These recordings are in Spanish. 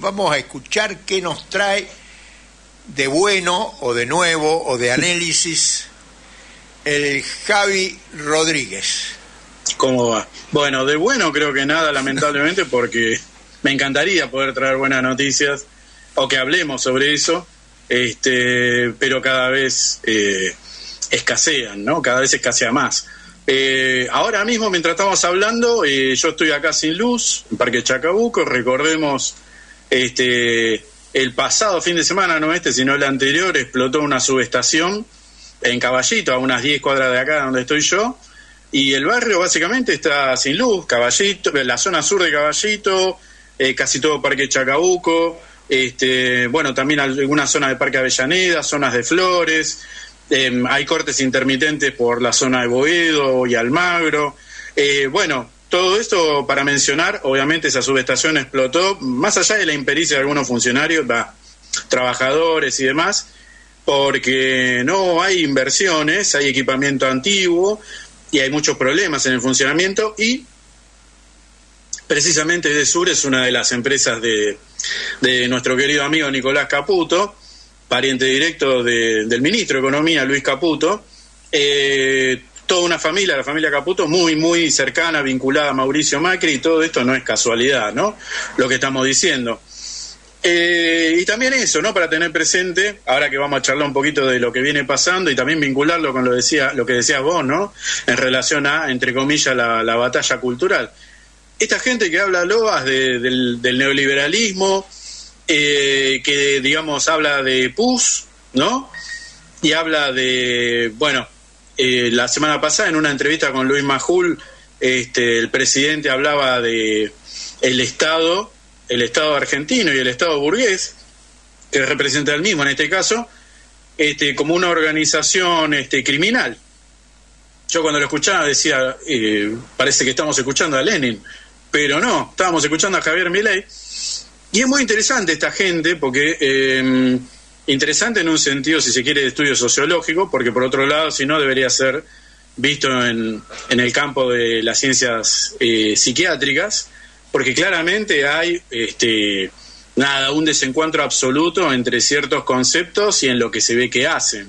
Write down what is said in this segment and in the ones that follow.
vamos a escuchar qué nos trae de bueno o de nuevo o de análisis el Javi Rodríguez. ¿Cómo va? Bueno, de bueno creo que nada, lamentablemente, porque me encantaría poder traer buenas noticias o que hablemos sobre eso, pero cada vez escasean, ¿no? Cada vez escasea más. Ahora mismo, mientras estamos hablando, yo estoy acá sin luz, en Parque Chacabuco. Recordemos, el pasado fin de semana, no sino el anterior, explotó una subestación en Caballito, a unas 10 cuadras de acá donde estoy yo, y el barrio básicamente está sin luz. Caballito, la zona sur de Caballito, casi todo Parque Chacabuco, bueno, también algunas zonas de Parque Avellaneda, zonas de Flores, hay cortes intermitentes por la zona de Boedo y Almagro. Bueno, todo esto para mencionar, obviamente esa subestación explotó, más allá de la impericia de algunos funcionarios, trabajadores y demás, porque no hay inversiones, hay equipamiento antiguo y hay muchos problemas en el funcionamiento, y precisamente Edesur es una de las empresas de nuestro querido amigo Nicolás Caputo, pariente directo del ministro de Economía, Luis Caputo. Toda una familia, la familia Caputo, muy, muy cercana, vinculada a Mauricio Macri, y todo esto no es casualidad, ¿no? Lo que estamos diciendo. Y también eso, ¿no? Para tener presente, ahora que vamos a charlar un poquito de lo que viene pasando y también vincularlo con lo que decías vos, ¿no? En relación a, entre comillas, la batalla cultural. Esta gente que habla loas del neoliberalismo, que, digamos, habla de PUS, ¿no? Y habla de, bueno, la semana pasada en una entrevista con Luis Majul, el presidente hablaba de el Estado argentino y el Estado burgués, que representa el mismo en este caso, como una organización criminal. Yo cuando lo escuchaba decía, parece que estamos escuchando a Lenin, pero no, estábamos escuchando a Javier Milei. Y es muy interesante esta gente, porque interesante en un sentido, si se quiere, de estudio sociológico, porque por otro lado, si no, debería ser visto en el campo de las ciencias psiquiátricas, porque claramente hay un desencuentro absoluto entre ciertos conceptos y en lo que se ve que hacen.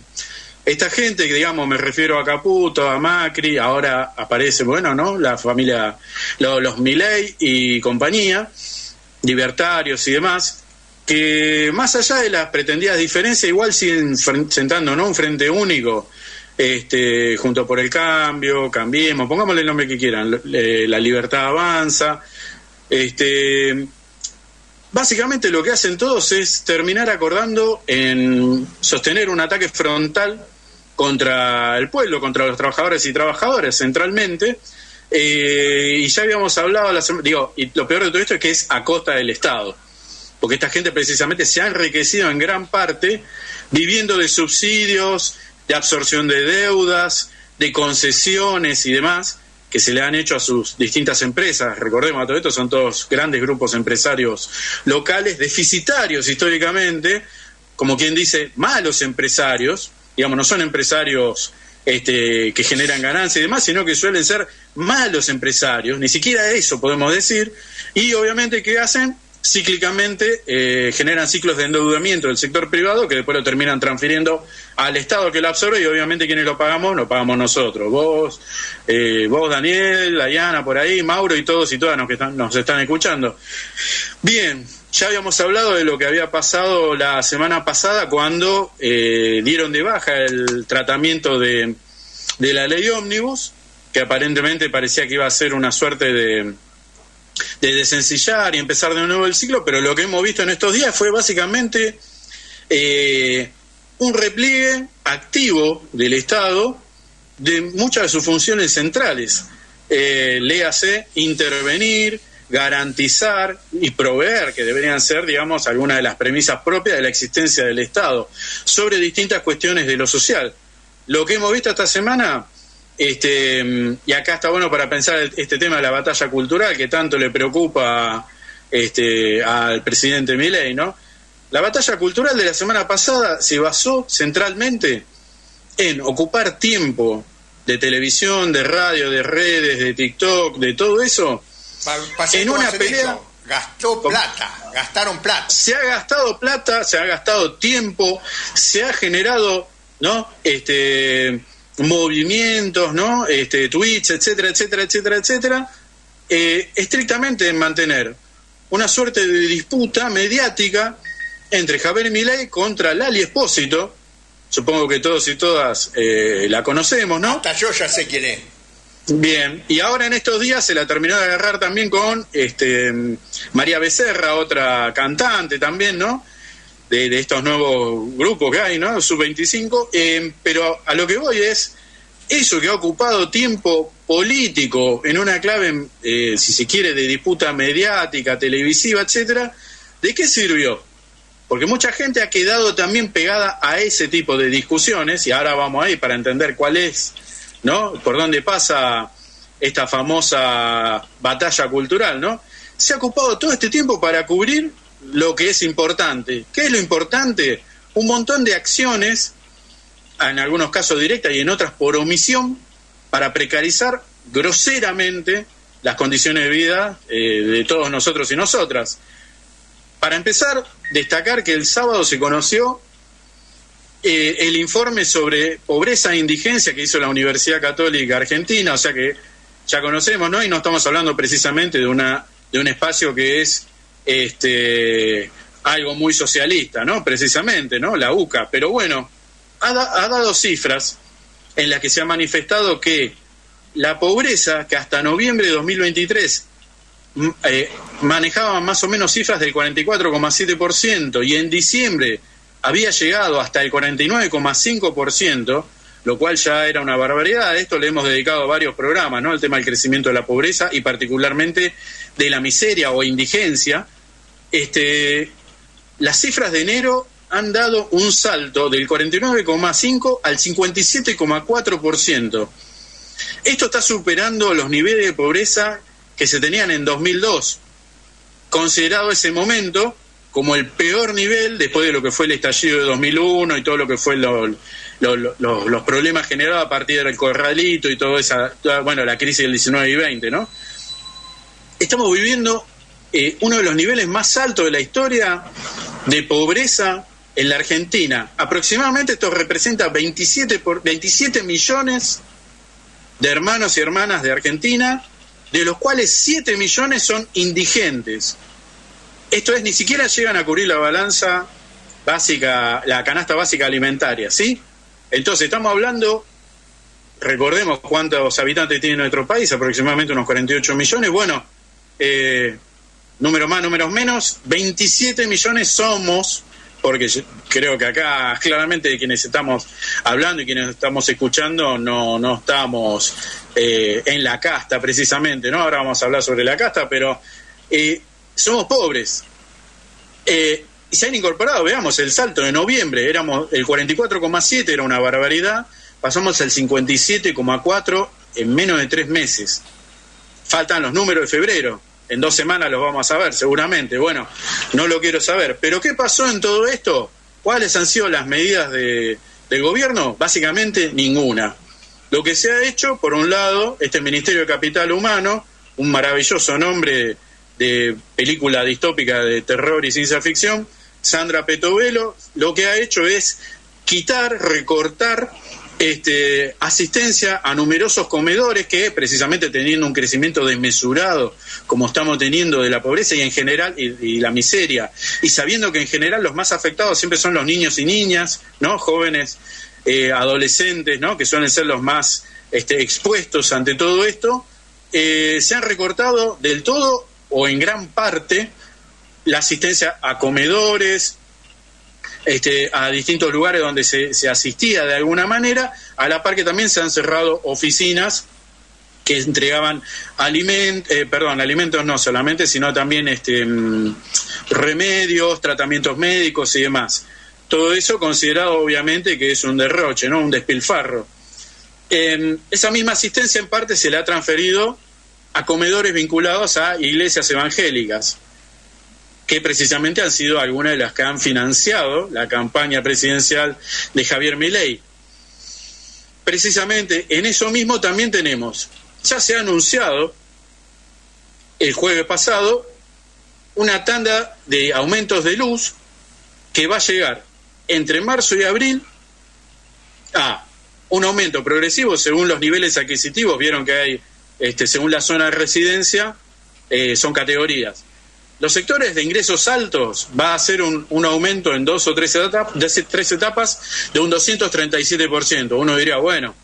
Esta gente, que digamos, me refiero a Caputo, a Macri, ahora aparece, bueno, ¿no? La familia, los Milei y compañía, libertarios y demás, que más allá de las pretendidas diferencias, igual siguen sentando, ¿no?, un frente único, junto por el cambio, Cambiemos, pongámosle el nombre que quieran, la libertad avanza. Básicamente lo que hacen todos es terminar acordando en sostener un ataque frontal contra el pueblo, contra los trabajadores y trabajadoras centralmente, y ya habíamos hablado, y lo peor de todo esto es que es a costa del Estado, porque esta gente precisamente se ha enriquecido en gran parte viviendo de subsidios, de absorción de deudas, de concesiones y demás, que se le han hecho a sus distintas empresas. Recordemos, a todo esto son todos grandes grupos empresarios locales, deficitarios históricamente, como quien dice, malos empresarios, digamos, no son empresarios que generan ganancias y demás, sino que suelen ser malos empresarios, ni siquiera eso podemos decir, y obviamente, ¿qué hacen? Cíclicamente generan ciclos de endeudamiento del sector privado que después lo terminan transfiriendo al Estado, que lo absorbe, y obviamente quienes lo pagamos nosotros, vos, Daniel, Dayana, por ahí, Mauro y todos y todas nos están escuchando. Bien, ya habíamos hablado de lo que había pasado la semana pasada cuando dieron de baja el tratamiento de la ley ómnibus, que aparentemente parecía que iba a ser una suerte de desencillar y empezar de nuevo el ciclo, pero lo que hemos visto en estos días fue básicamente un repliegue activo del Estado de muchas de sus funciones centrales, léase intervenir, garantizar y proveer, que deberían ser, digamos, algunas de las premisas propias de la existencia del Estado, sobre distintas cuestiones de lo social. Lo que hemos visto esta semana, y acá está bueno para pensar este tema de la batalla cultural que tanto le preocupa al presidente Milei, ¿no? La batalla cultural de la semana pasada se basó centralmente en ocupar tiempo de televisión, de radio, de redes, de TikTok, de todo eso, en una pelea. gastaron plata. Se ha gastado plata, se ha gastado tiempo, se ha generado, ¿no? Movimientos, ¿no? Tweets, etcétera, etcétera, etcétera, etcétera, estrictamente en mantener una suerte de disputa mediática entre Javier Milei contra Lali Espósito. Supongo que todos y todas la conocemos, ¿no? Hasta yo ya sé quién es. Bien, y ahora en estos días se la terminó de agarrar también con María Becerra, otra cantante también, ¿no? De estos nuevos grupos que hay, ¿no? Sub-25, pero a lo que voy es eso que ha ocupado tiempo político en una clave, si se quiere, de disputa mediática, televisiva, etcétera. ¿De qué sirvió? Porque mucha gente ha quedado también pegada a ese tipo de discusiones, y ahora vamos ahí para entender cuál es, ¿no? Por dónde pasa esta famosa batalla cultural, ¿no? Se ha ocupado todo este tiempo para cubrir lo que es importante. ¿Qué es lo importante? Un montón de acciones, en algunos casos directas y en otras por omisión, para precarizar groseramente las condiciones de vida de todos nosotros y nosotras. Para empezar, destacar que el sábado se conoció el informe sobre pobreza e indigencia que hizo la Universidad Católica Argentina, o sea que ya conocemos, ¿no? Y no estamos hablando precisamente de un espacio que es algo muy socialista, ¿no? Precisamente, ¿no? La UCA. Pero bueno, ha dado cifras en las que se ha manifestado que la pobreza, que hasta noviembre de 2023 manejaba más o menos cifras del 44,7%, y en diciembre había llegado hasta el 49,5%, lo cual ya era una barbaridad. A esto le hemos dedicado varios programas, ¿no? El tema del crecimiento de la pobreza y particularmente de la miseria o indigencia. Las cifras de enero han dado un salto del 49,5% al 57,4%. Esto está superando los niveles de pobreza que se tenían en 2002, considerado ese momento como el peor nivel después de lo que fue el estallido de 2001 y todo lo que fue los problemas generados a partir del corralito y toda la crisis del 19 y 20, ¿no? Estamos viviendo uno de los niveles más altos de la historia de pobreza en la Argentina. Aproximadamente esto representa 27 millones de hermanos y hermanas de Argentina, de los cuales 7 millones son indigentes. Esto es, ni siquiera llegan a cubrir la balanza básica, la canasta básica alimentaria, ¿sí? Entonces estamos hablando, recordemos cuántos habitantes tiene nuestro país, aproximadamente unos 48 millones, bueno, números más, números menos, 27 millones somos, porque creo que acá claramente de quienes estamos hablando y quienes estamos escuchando no estamos en la casta precisamente, ¿no? Ahora vamos a hablar sobre la casta, pero somos pobres. Y se han incorporado, veamos, el salto de noviembre, éramos el 44,7, era una barbaridad, pasamos al 57,4 en menos de 3 meses. Faltan los números de febrero. En 2 semanas los vamos a ver, seguramente. Bueno, no lo quiero saber. ¿Pero qué pasó en todo esto? ¿Cuáles han sido las medidas del gobierno? Básicamente ninguna. Lo que se ha hecho, por un lado, este Ministerio de Capital Humano, un maravilloso nombre de película distópica de terror y ciencia ficción, Sandra Petovelo, lo que ha hecho es quitar, recortar asistencia a numerosos comedores que, precisamente teniendo un crecimiento desmesurado como estamos teniendo de la pobreza y en general y la miseria, y sabiendo que en general los más afectados siempre son los niños y niñas, ¿no? Jóvenes, adolescentes, ¿no? Que suelen ser los más expuestos ante todo esto, se han recortado del todo o en gran parte la asistencia a comedores, a distintos lugares donde se asistía de alguna manera, a la par que también se han cerrado oficinas que entregaban alimentos no solamente, sino también remedios, tratamientos médicos y demás. Todo eso considerado obviamente que es un derroche, ¿no? Un despilfarro. Esa misma asistencia en parte se le ha transferido a comedores vinculados a iglesias evangélicas, que precisamente han sido algunas de las que han financiado la campaña presidencial de Javier Milei. Precisamente en eso mismo también tenemos, ya se ha anunciado el jueves pasado, una tanda de aumentos de luz que va a llegar entre marzo y abril a un aumento progresivo según los niveles adquisitivos. Vieron que hay, según la zona de residencia, son categorías. Los sectores de ingresos altos va a ser un aumento en 2 o 3 etapas de un 237%. Uno diría, bueno,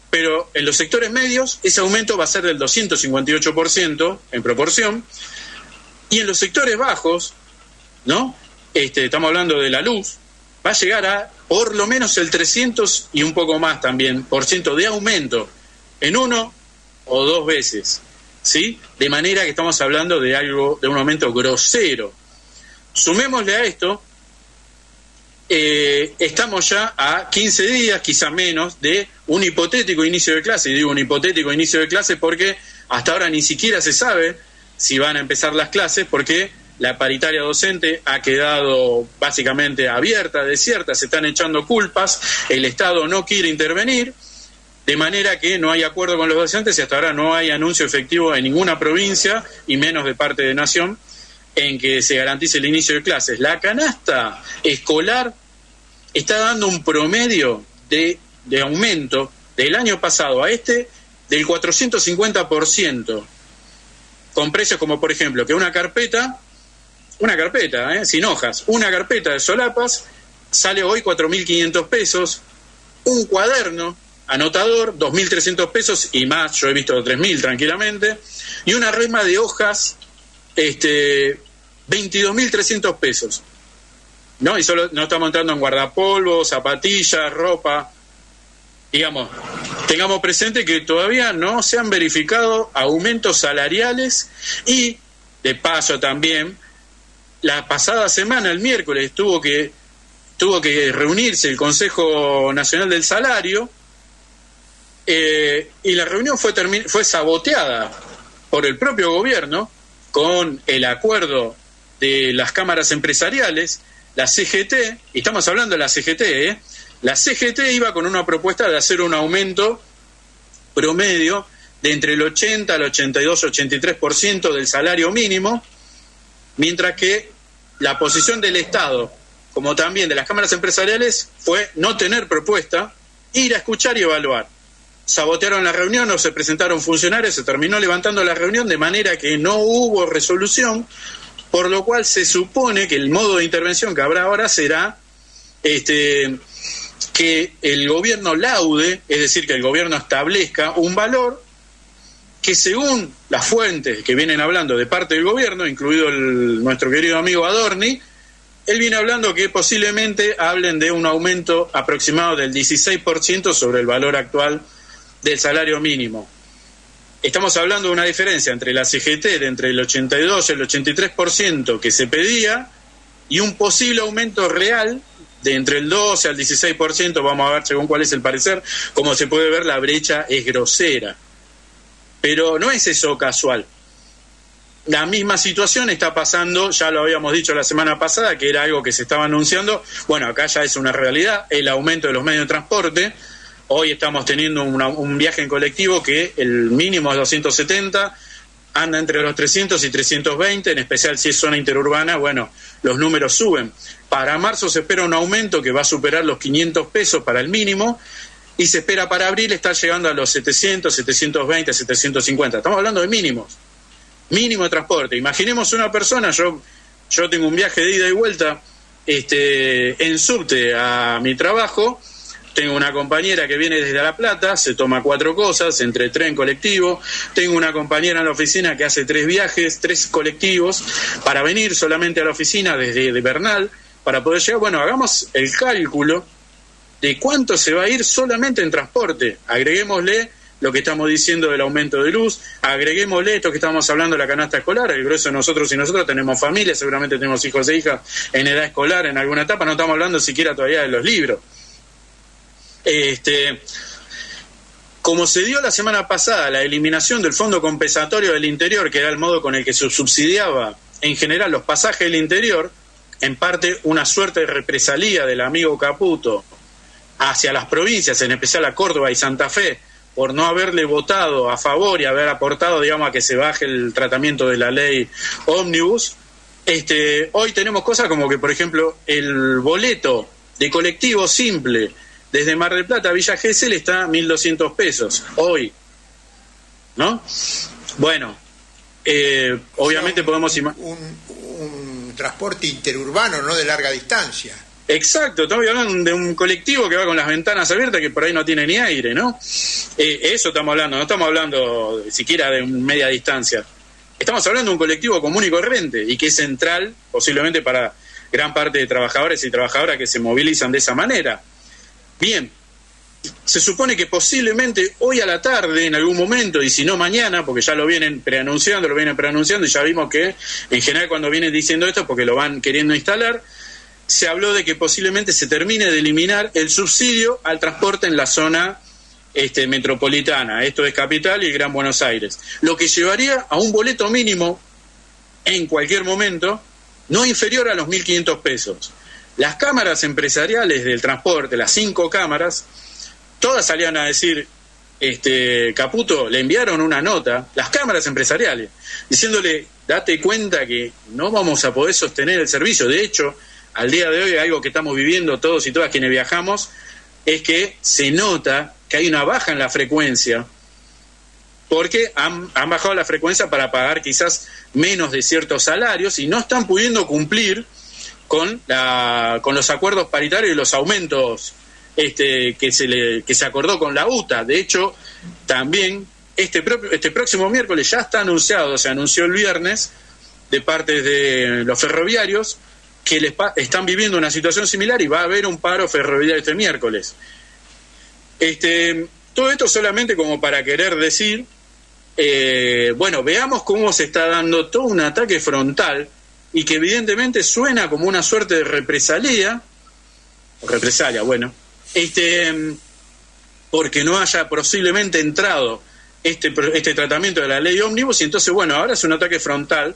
pero en los sectores medios ese aumento va a ser del 258% en proporción, y en los sectores bajos, ¿no? Estamos hablando de la luz, va a llegar a por lo menos el 300 y un poco más también % de aumento en 1 o 2 veces, ¿sí? De manera que estamos hablando de un aumento grosero. Sumémosle a esto, estamos ya a 15 días, quizá menos, de un hipotético inicio de clase. Y digo un hipotético inicio de clase porque hasta ahora ni siquiera se sabe si van a empezar las clases, porque la paritaria docente ha quedado básicamente abierta, desierta, se están echando culpas, el Estado no quiere intervenir, de manera que no hay acuerdo con los docentes y hasta ahora no hay anuncio efectivo en ninguna provincia, y menos de parte de Nación, en que se garantice el inicio de clases. La canasta escolar está dando un promedio de aumento del año pasado a del 450%, con precios como, por ejemplo, que una carpeta, sin hojas, una carpeta de solapas sale hoy 4.500 pesos, un cuaderno anotador 2.300 pesos y más, yo he visto 3.000 tranquilamente, y una resma de hojas 22.300 pesos, ¿no? Y solo no estamos entrando en guardapolvos, zapatillas, ropa. Digamos, tengamos presente que todavía no se han verificado aumentos salariales, y de paso también la pasada semana, el miércoles, tuvo que reunirse el Consejo Nacional del Salario, y la reunión fue saboteada por el propio gobierno con el acuerdo de las cámaras empresariales, la CGT, y estamos hablando de la CGT, la CGT iba con una propuesta de hacer un aumento promedio de entre el 80 al 82, 83% del salario mínimo, mientras que la posición del Estado, como también de las cámaras empresariales, fue no tener propuesta, ir a escuchar y evaluar. Sabotearon la reunión, no se presentaron funcionarios, se terminó levantando la reunión de manera que no hubo resolución, por lo cual se supone que el modo de intervención que habrá ahora será que el gobierno laude, es decir, que el gobierno establezca un valor que, según las fuentes que vienen hablando de parte del gobierno, incluido nuestro querido amigo Adorni, él viene hablando que posiblemente hablen de un aumento aproximado del 16% sobre el valor actual del salario mínimo. Estamos hablando de una diferencia entre la CGT de entre el 82 y el 83% que se pedía, y un posible aumento real de entre el 12 al 16%, vamos a ver según cuál es el parecer. Como se puede ver, la brecha es grosera. Pero no es eso casual. La misma situación está pasando, ya lo habíamos dicho la semana pasada, que era algo que se estaba anunciando. Bueno, acá ya es una realidad, el aumento de los medios de transporte. Hoy estamos teniendo un viaje en colectivo que el mínimo es 270, anda entre los 300 y 320, en especial si es zona interurbana, bueno, los números suben. Para marzo se espera un aumento que va a superar los 500 pesos para el mínimo, y se espera para abril estar llegando a los 700, 720, 750. Estamos hablando de mínimos. Mínimo de transporte. Imaginemos una persona, yo tengo un viaje de ida y vuelta en subte a mi trabajo. Tengo una compañera que viene desde La Plata, se toma 4 cosas, entre tren, colectivo. Tengo una compañera en la oficina que hace 3 viajes, 3 colectivos, para venir solamente a la oficina desde Bernal, para poder llegar. Bueno, hagamos el cálculo de cuánto se va a ir solamente en transporte. Agreguémosle lo que estamos diciendo del aumento de luz, agreguémosle esto que estamos hablando de la canasta escolar. El grueso de nosotros y nosotros tenemos familia, seguramente tenemos hijos e hijas en edad escolar, en alguna etapa, no estamos hablando siquiera todavía de los libros. Como se dio la semana pasada la eliminación del Fondo Compensatorio del Interior, que era el modo con el que se subsidiaba en general los pasajes del interior, en parte una suerte de represalia del amigo Caputo hacia las provincias, en especial a Córdoba y Santa Fe, por no haberle votado a favor y haber aportado, digamos, a que se baje el tratamiento de la ley Ómnibus, Hoy tenemos cosas como que, por ejemplo, el boleto de colectivo simple desde Mar del Plata a Villa Gesell está a 1.200 pesos hoy, ¿no? Bueno, obviamente podemos un transporte interurbano, no de larga distancia. Exacto, estamos hablando de un colectivo que va con las ventanas abiertas que por ahí no tiene ni aire, ¿no? Eso estamos hablando, no estamos hablando siquiera de media distancia. Estamos hablando de un colectivo común y corriente y que es central posiblemente para gran parte de trabajadores y trabajadoras que se movilizan de esa manera. Bien, se supone que posiblemente hoy a la tarde, en algún momento, y si no mañana, porque ya lo vienen preanunciando y ya vimos que en general cuando vienen diciendo esto porque lo van queriendo instalar, se habló de que posiblemente se termine de eliminar el subsidio al transporte en la zona metropolitana, esto es Capital y Gran Buenos Aires, lo que llevaría a un boleto mínimo en cualquier momento no inferior a los 1.500 pesos. Las cámaras empresariales del transporte, las 5 cámaras, todas salían a decir, Caputo, le enviaron una nota, las cámaras empresariales, diciéndole, date cuenta que no vamos a poder sostener el servicio. De hecho, al día de hoy, algo que estamos viviendo todos y todas quienes viajamos, es que se nota que hay una baja en la frecuencia, porque han bajado la frecuencia para pagar quizás menos de ciertos salarios y no están pudiendo cumplir con los acuerdos paritarios y los aumentos que se acordó con la UTA. De hecho, también este próximo miércoles ya está anunciado, se anunció el viernes de parte de los ferroviarios que están viviendo una situación similar y va a haber un paro ferroviario este miércoles. Todo esto solamente como para querer decir, bueno, veamos cómo se está dando todo un ataque frontal y que evidentemente suena como una suerte de represalia, bueno, porque no haya posiblemente entrado este tratamiento de la ley ómnibus, y entonces, bueno, ahora es un ataque frontal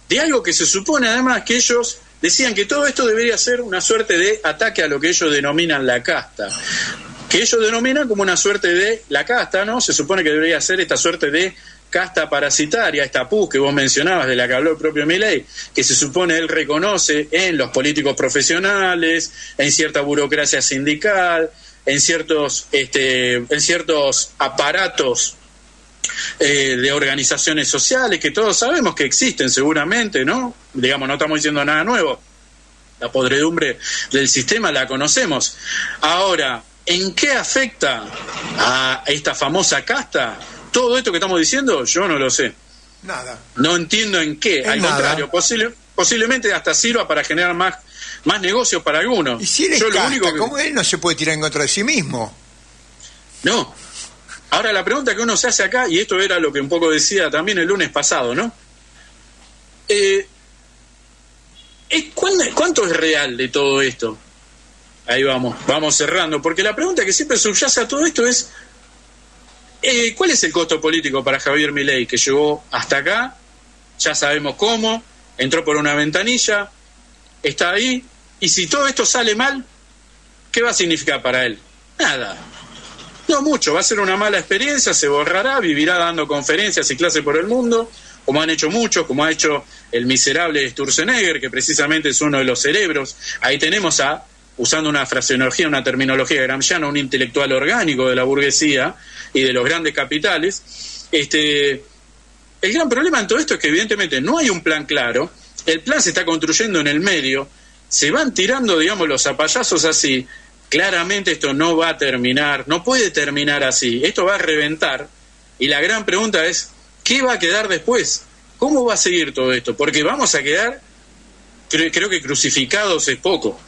de algo que se supone además que ellos decían que todo esto debería ser una suerte de ataque a lo que ellos denominan la casta, que ellos denominan como una suerte de la casta, ¿no? Se supone que debería ser esta suerte de casta parasitaria, esta pus que vos mencionabas, de la que habló el propio Milei, que se supone él reconoce en los políticos profesionales, en cierta burocracia sindical, en ciertos aparatos de organizaciones sociales que todos sabemos que existen seguramente, ¿no? Digamos, no estamos diciendo nada nuevo. La podredumbre del sistema la conocemos. Ahora, ¿en qué afecta a esta famosa casta todo esto que estamos diciendo? Yo no lo sé. Nada. No entiendo en qué. Al contrario, posiblemente hasta sirva para generar más negocios para algunos. Y si él es casta, ¿cómo él no se puede tirar en contra de sí mismo? No. Ahora la pregunta que uno se hace acá, y esto era lo que un poco decía también el lunes pasado, ¿no? ¿Cuánto es real de todo esto? Ahí vamos cerrando, porque la pregunta que siempre subyace a todo esto es ¿cuál es el costo político para Javier Milei, que llegó hasta acá? Ya sabemos cómo, entró por una ventanilla, está ahí, y si todo esto sale mal, ¿qué va a significar para él? Nada. No mucho, va a ser una mala experiencia, se borrará, vivirá dando conferencias y clases por el mundo, como han hecho muchos, como ha hecho el miserable Sturzenegger, que precisamente es uno de los cerebros. Ahí tenemos usando una fraseología, una terminología gramsciana, un intelectual orgánico de la burguesía y de los grandes capitales. El gran problema en todo esto es que evidentemente no hay un plan claro, el plan se está construyendo en el medio, se van tirando, digamos, los zapallazos así. Claramente esto no va a terminar, no puede terminar así, esto va a reventar, y la gran pregunta es, ¿qué va a quedar después? ¿Cómo va a seguir todo esto? Porque vamos a quedar, creo que crucificados es poco,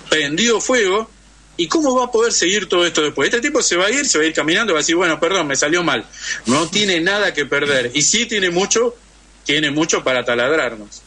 prendido fuego, ¿y cómo va a poder seguir todo esto después? Este tipo se va a ir caminando, va a decir, bueno, perdón, me salió mal, no tiene nada que perder, y sí tiene mucho para taladrarnos.